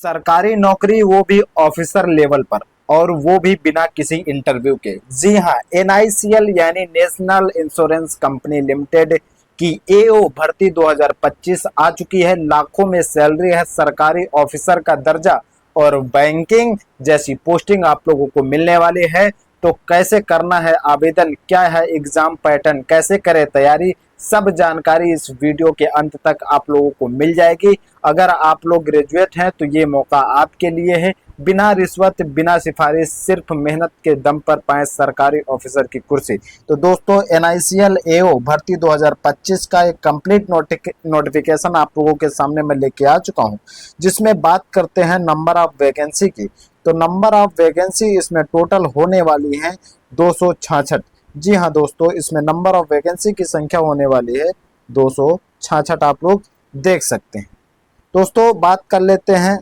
सरकारी नौकरी, वो भी ऑफिसर लेवल पर, और वो भी बिना किसी इंटरव्यू के। जी हाँ, एनआईसीएल यानी नेशनल इंश्योरेंस कंपनी लिमिटेड की एओ भर्ती 2025 आ चुकी है। लाखों में सैलरी है, सरकारी ऑफिसर का दर्जा और बैंकिंग जैसी पोस्टिंग आप लोगों को मिलने वाली है। तो कैसे करना है आवेदन, क्या है एग्जाम पैटर्न, कैसे करें तैयारी, सब जानकारी इस वीडियो के अंत तक आप लोगों को मिल जाएगी। अगर आप लोग ग्रेजुएट हैं तो ये मौका आपके लिए है। बिना रिश्वत, बिना सिफारिश, सिर्फ मेहनत के दम पर पाएं सरकारी ऑफिसर की कुर्सी। तो दोस्तों, एनआईसीएल एओ भर्ती 2025 का एक कंप्लीट नोटिफिकेशन आप लोगों के सामने मैं लेके आ चुका हूं, जिसमें बात करते हैं नंबर ऑफ वैकेंसी की। तो नंबर ऑफ वैकेंसी इसमें टोटल होने वाली है 266। जी हाँ दोस्तों, इसमें नंबर ऑफ वैकेंसी की संख्या होने वाली है 266, आप लोग देख सकते हैं। दोस्तों, बात कर लेते हैं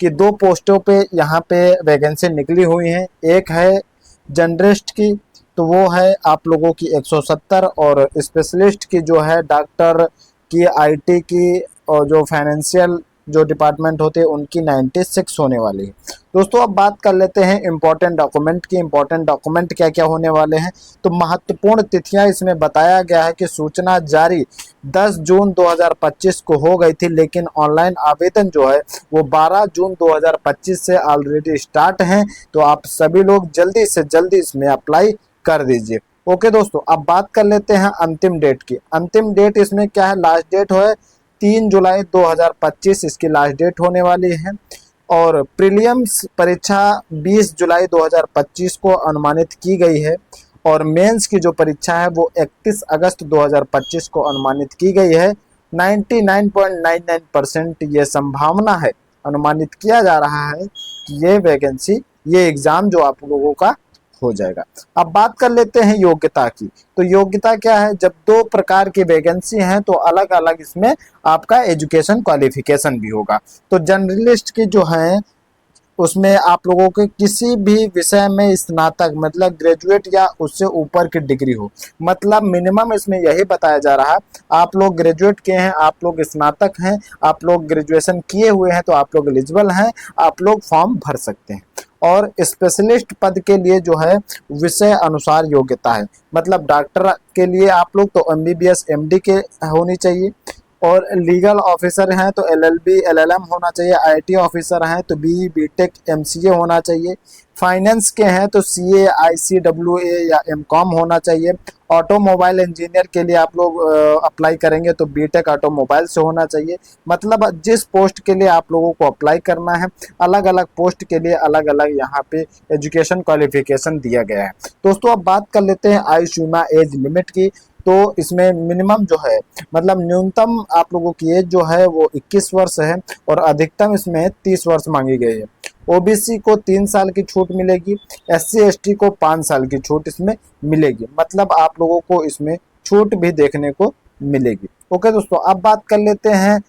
कि दो पोस्टों पे यहाँ पे वैकेंसी निकली हुई हैं। एक है जर्नलिस्ट की, तो वो है आप लोगों की 170, और स्पेशलिस्ट की जो है डॉक्टर की, आईटी की, और जो फाइनेंशियल जो डिपार्टमेंट होते हैं उनकी 96 होने वाली है। दोस्तों, अब बात कर लेते हैं इम्पोर्टेंट डॉक्यूमेंट की। इम्पोर्टेंट डॉक्यूमेंट क्या क्या होने वाले हैं, तो महत्वपूर्ण तिथियां इसमें बताया गया है कि सूचना जारी 10 जून 2025 को हो गई थी, लेकिन ऑनलाइन आवेदन जो है वो 12 जून 2025 से ऑलरेडी स्टार्ट हैं। तो आप सभी लोग जल्दी से जल्दी इसमें अप्लाई कर दीजिए। ओके दोस्तों, अब बात कर लेते हैं अंतिम डेट की। अंतिम डेट इसमें क्या है, लास्ट डेट है 3 जुलाई 2025 इसकी लास्ट डेट होने वाली है। और प्रीलिम्स परीक्षा 20 जुलाई 2025 को अनुमानित की गई है, और मेंस की जो परीक्षा है वो 31 अगस्त 2025 को अनुमानित की गई है। 99.99% ये संभावना है, अनुमानित किया जा रहा है कि ये वैकेंसी, ये एग्जाम जो आप लोगों का हो जाएगा। अब बात कर लेते हैं योग्यता की। तो योग्यता क्या है, जब दो प्रकार की वैकेंसी हैं तो अलग अलग इसमें आपका एजुकेशन क्वालिफिकेशन भी होगा। तो जर्नलिस्ट की जो है उसमें आप लोगों के किसी भी विषय में स्नातक मतलब ग्रेजुएट या उससे ऊपर की डिग्री हो, मतलब मिनिमम इसमें यही बताया जा रहा है। आप लोग ग्रेजुएट किए हैं, आप लोग स्नातक हैं, आप लोग ग्रेजुएशन किए हुए हैं, तो आप लोग एलिजिबल हैं, आप लोग फॉर्म भर सकते हैं। और स्पेशलिस्ट पद के लिए जो है विषय अनुसार योग्यता है, मतलब डॉक्टर के लिए आप लोग तो एमबीबीएस एमडी के होनी चाहिए, और लीगल ऑफिसर हैं तो एलएलबी एलएलएम होना चाहिए, आईटी ऑफिसर हैं तो बीई बीटेक एमसीए होना चाहिए, फाइनेंस के हैं तो सीए आईसीडब्ल्यूए या एमकॉम होना चाहिए, ऑटोमोबाइल इंजीनियर के लिए आप लोग अप्लाई करेंगे तो बीटेक ऑटोमोबाइल से होना चाहिए। मतलब जिस पोस्ट के लिए आप लोगों को अप्लाई करना है, अलग अलग पोस्ट के लिए अलग अलग यहाँ पे एजुकेशन क्वालिफिकेशन दिया गया है। दोस्तों, अब बात कर लेते हैं आयु सीमा एज लिमिट की। तो इसमें मिनिमम जो है, मतलब न्यूनतम आप लोगों की एज जो है वो 21 वर्ष है, और अधिकतम इसमें 30 वर्ष मांगी गई है। ओबीसी को 3 साल की छूट मिलेगी, एससी एसटी को 5 साल की छूट इसमें मिलेगी, मतलब आप लोगों को इसमें छूट भी देखने को मिलेगी। ओके दोस्तों, अब बात कर लेते हैं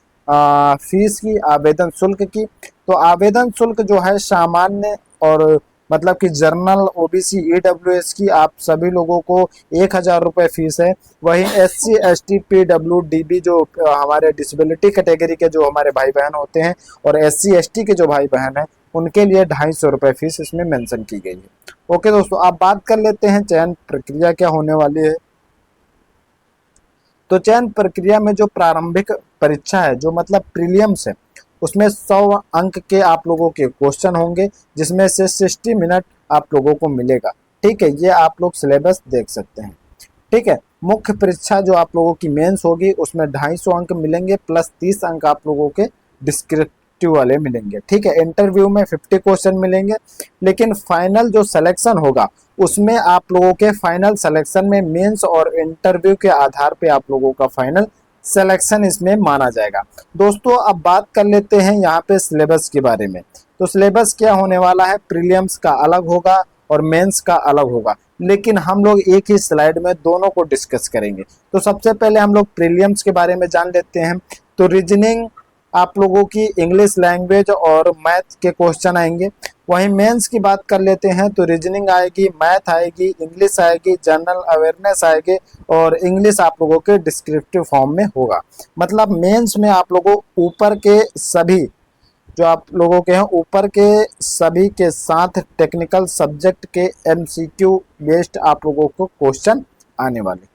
फीस की, आवेदन शुल्क की। तो आवेदन शुल्क जो है सामान्य और मतलब कि जर्नल ओबीसी ईडब्ल्यूएस की आप सभी लोगों को 1000 रुपये फीस है। वहीं एससी एसटी पीडब्ल्यूडीबी जो हमारे डिसेबिलिटी कैटेगरी के जो हमारे भाई बहन होते हैं, और एससी एसटी के जो भाई बहन हैं, उनके लिए 250 रुपये फीस इसमें मेंशन की गई है। ओके दोस्तों, आप बात कर लेते हैं चयन प्रक्रिया क्या होने वाली है। तो चयन प्रक्रिया में जो प्रारंभिक परीक्षा है, जो मतलब प्रीलियम्स है, उसमें 100 अंक के आप लोगों के क्वेश्चन होंगे, जिसमें से 60 मिनट आप लोगों को मिलेगा। ठीक है, ये आप लोग सिलेबस देख सकते हैं। ठीक है, मुख्य परीक्षा जो आप लोगों की मेंस होगी उसमें 250 अंक मिलेंगे, प्लस 30 अंक आप लोगों के डिस्क्रिप्टिव वाले मिलेंगे। ठीक है, इंटरव्यू में 50 क्वेश्चन मिलेंगे, लेकिन फाइनल जो सिलेक्शन होगा उसमें आप लोगों के फाइनल सिलेक्शन में मेंस और इंटरव्यू के आधार पे आप लोगों का फाइनल सिलेक्शन इसमें माना जाएगा। दोस्तों, अब बात कर लेते हैं यहाँ पे सिलेबस के बारे में। तो सिलेबस क्या होने वाला है, प्रीलिम्स का अलग होगा और मेंस का अलग होगा, लेकिन हम लोग एक ही स्लाइड में दोनों को डिस्कस करेंगे। तो सबसे पहले हम लोग प्रीलिम्स के बारे में जान लेते हैं। तो रीजनिंग आप लोगों की इंग्लिश लैंग्वेज और मैथ के क्वेश्चन आएंगे। वहीं मेंस की बात कर लेते हैं तो रीजनिंग आएगी, मैथ आएगी, इंग्लिश आएगी, जनरल अवेयरनेस आएगी, और इंग्लिश आप लोगों के डिस्क्रिप्टिव फॉर्म में होगा। मतलब मेंस में आप लोगों ऊपर के सभी जो आप लोगों के हैं ऊपर के सभी के साथ टेक्निकल सब्जेक्ट के एमसीक्यू बेस्ड आप लोगों को क्वेश्चन आने वाले।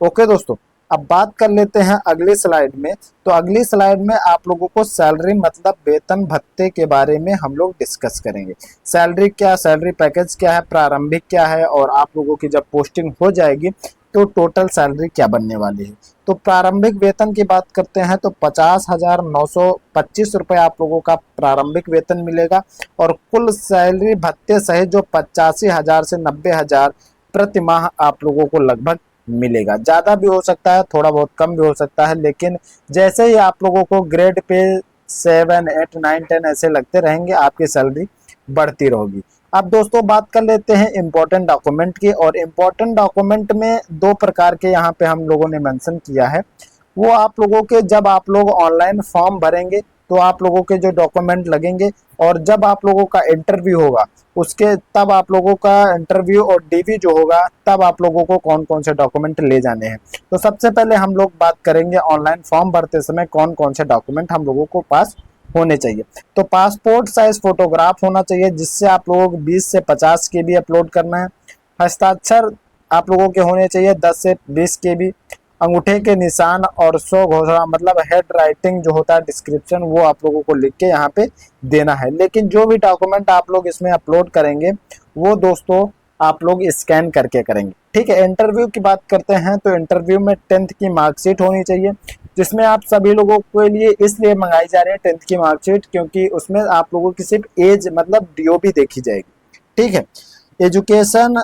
ओके दोस्तों, अब बात कर लेते हैं अगली स्लाइड में। तो अगली स्लाइड में आप लोगों को सैलरी मतलब वेतन भत्ते के बारे में हम लोग डिस्कस करेंगे। सैलरी क्या, सैलरी पैकेज क्या है, प्रारंभिक क्या है, और आप लोगों की जब पोस्टिंग हो जाएगी तो टोटल सैलरी क्या बनने वाली है। तो प्रारंभिक वेतन की बात करते हैं तो 50,925 रुपये आप लोगों का प्रारंभिक वेतन मिलेगा, और कुल सैलरी भत्ते सहित जो 85,000 से 90,000 प्रति माह आप लोगों को लगभग मिलेगा। ज़्यादा भी हो सकता है, थोड़ा बहुत कम भी हो सकता है, लेकिन जैसे ही आप लोगों को ग्रेड पे 7, 8, 9, 10 ऐसे लगते रहेंगे आपकी सैलरी बढ़ती रहेगी। अब दोस्तों बात कर लेते हैं इम्पोर्टेंट डॉक्यूमेंट की, और इम्पोर्टेंट डॉक्यूमेंट में दो प्रकार के यहाँ पे हम लोगों ने मेंशन किया है। वो आप लोगों के जब आप लोग ऑनलाइन फॉर्म भरेंगे तो आप लोगों के जो डॉक्यूमेंट लगेंगे, और जब आप लोगों का इंटरव्यू होगा उसके तब आप लोगों का इंटरव्यू और डीवी जो होगा तब आप लोगों को कौन कौन से डॉक्यूमेंट ले जाने हैं। तो सबसे पहले हम लोग बात करेंगे ऑनलाइन फॉर्म भरते समय कौन कौन से डॉक्यूमेंट हम लोगों को पास होने चाहिए। तो पासपोर्ट साइज फोटोग्राफ होना चाहिए, जिससे आप लोगों को 20 से 50 के बी अपलोड करना है। हस्ताक्षर आप लोगों के होने चाहिए 10 से 20 के बी। अंगूठे के निशान और 100 घोषणा मतलब हेड राइटिंग जो होता है डिस्क्रिप्शन, वो आप लोगों को लिख के यहाँ पे देना है। लेकिन जो भी डॉक्यूमेंट आप लोग इसमें अपलोड करेंगे वो दोस्तों आप लोग स्कैन करके करेंगे, ठीक है। इंटरव्यू की बात करते हैं तो इंटरव्यू में 10th की मार्कशीट होनी चाहिए, जिसमें आप सभी लोगों के लिए इसलिए मंगाई जा रही है 10th की मार्कशीट क्योंकि उसमें आप लोगों की सिर्फ एज मतलब डीओबी देखी जाएगी, ठीक है। एजुकेशन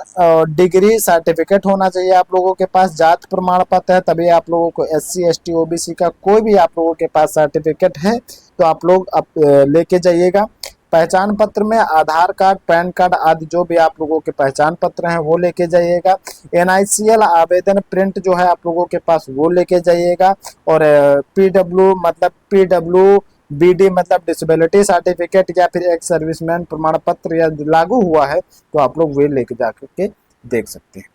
डिग्री सर्टिफिकेट होना चाहिए आप लोगों के पास। जात प्रमाण पत्र है तभी आप लोगों को SC ST OBC का कोई भी आप लोगों के पास सर्टिफिकेट है तो आप लोग लेके जाइएगा। पहचान पत्र में आधार कार्ड, पैन कार्ड आदि जो भी आप लोगों के पहचान पत्र हैं वो लेके जाइएगा। NICL आवेदन प्रिंट जो है आप लोगों के पास वो लेके जाइएगा, और PW मतलब PWBD मतलब डिसेबिलिटी सर्टिफिकेट या फिर एक सर्विसमैन प्रमाण पत्र या लागू हुआ है तो आप लोग वे लेके जा करके देख सकते हैं।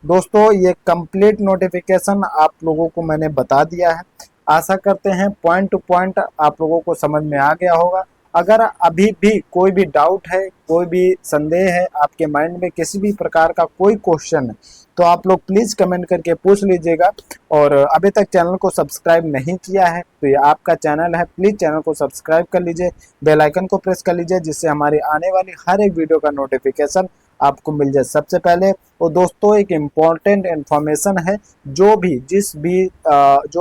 दोस्तों ये कंप्लीट नोटिफिकेशन आप लोगों को मैंने बता दिया है। आशा करते हैं पॉइंट टू पॉइंट आप लोगों को समझ में आ गया होगा। अगर अभी भी कोई भी डाउट है, कोई भी संदेह है आपके माइंड में, किसी भी प्रकार का कोई क्वेश्चन है तो आप लोग प्लीज़ कमेंट करके पूछ लीजिएगा। और अभी तक चैनल को सब्सक्राइब नहीं किया है तो ये आपका चैनल है, प्लीज़ चैनल को सब्सक्राइब कर लीजिए, बेल आइकन को प्रेस कर लीजिए, जिससे हमारी आने वाली हर एक वीडियो का नोटिफिकेशन आपको मिल जाए सबसे पहले। और दोस्तों एक इम्पॉर्टेंट इन्फॉर्मेशन है, जो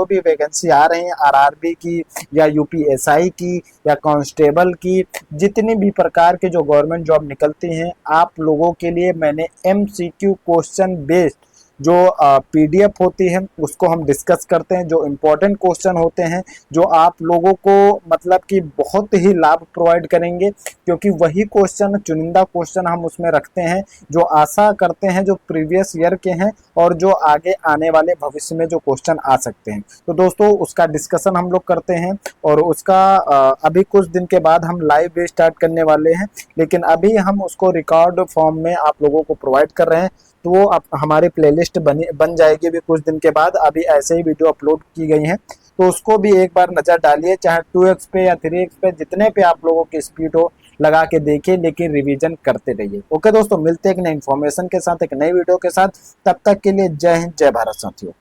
भी वैकेंसी आ रही है RRB की या UPSI की या कांस्टेबल की, जितनी भी प्रकार के जो गवर्नमेंट जॉब निकलती हैं, आप लोगों के लिए मैंने MCQ क्वेश्चन बेस्ड जो PDF होती है उसको हम डिस्कस करते हैं। जो इम्पोर्टेंट क्वेश्चन होते हैं जो आप लोगों को मतलब कि बहुत ही लाभ प्रोवाइड करेंगे, क्योंकि वही क्वेश्चन चुनिंदा क्वेश्चन हम उसमें रखते हैं जो आशा करते हैं जो प्रीवियस ईयर के हैं और जो आगे आने वाले भविष्य में जो क्वेश्चन आ सकते हैं। तो दोस्तों उसका डिस्कशन हम लोग करते हैं, और उसका अभी कुछ दिन के बाद हम लाइव भी स्टार्ट करने वाले हैं, लेकिन अभी हम उसको रिकॉर्ड फॉर्म में आप लोगों को प्रोवाइड कर रहे हैं। तो वो आप हमारी प्लेलिस्ट बन जाएगी भी कुछ दिन के बाद। अभी ऐसे ही वीडियो अपलोड की गई हैं तो उसको भी एक बार नज़र डालिए, चाहे 2x पे या 3x पे, जितने पे आप लोगों की स्पीड हो लगा के देखिए, लेकिन रिवीजन करते रहिए। ओके दोस्तों, मिलते हैं एक नई इन्फॉर्मेशन के साथ, एक नई वीडियो के साथ। तब तक के लिए जय हिंद, जय भारत साथियों।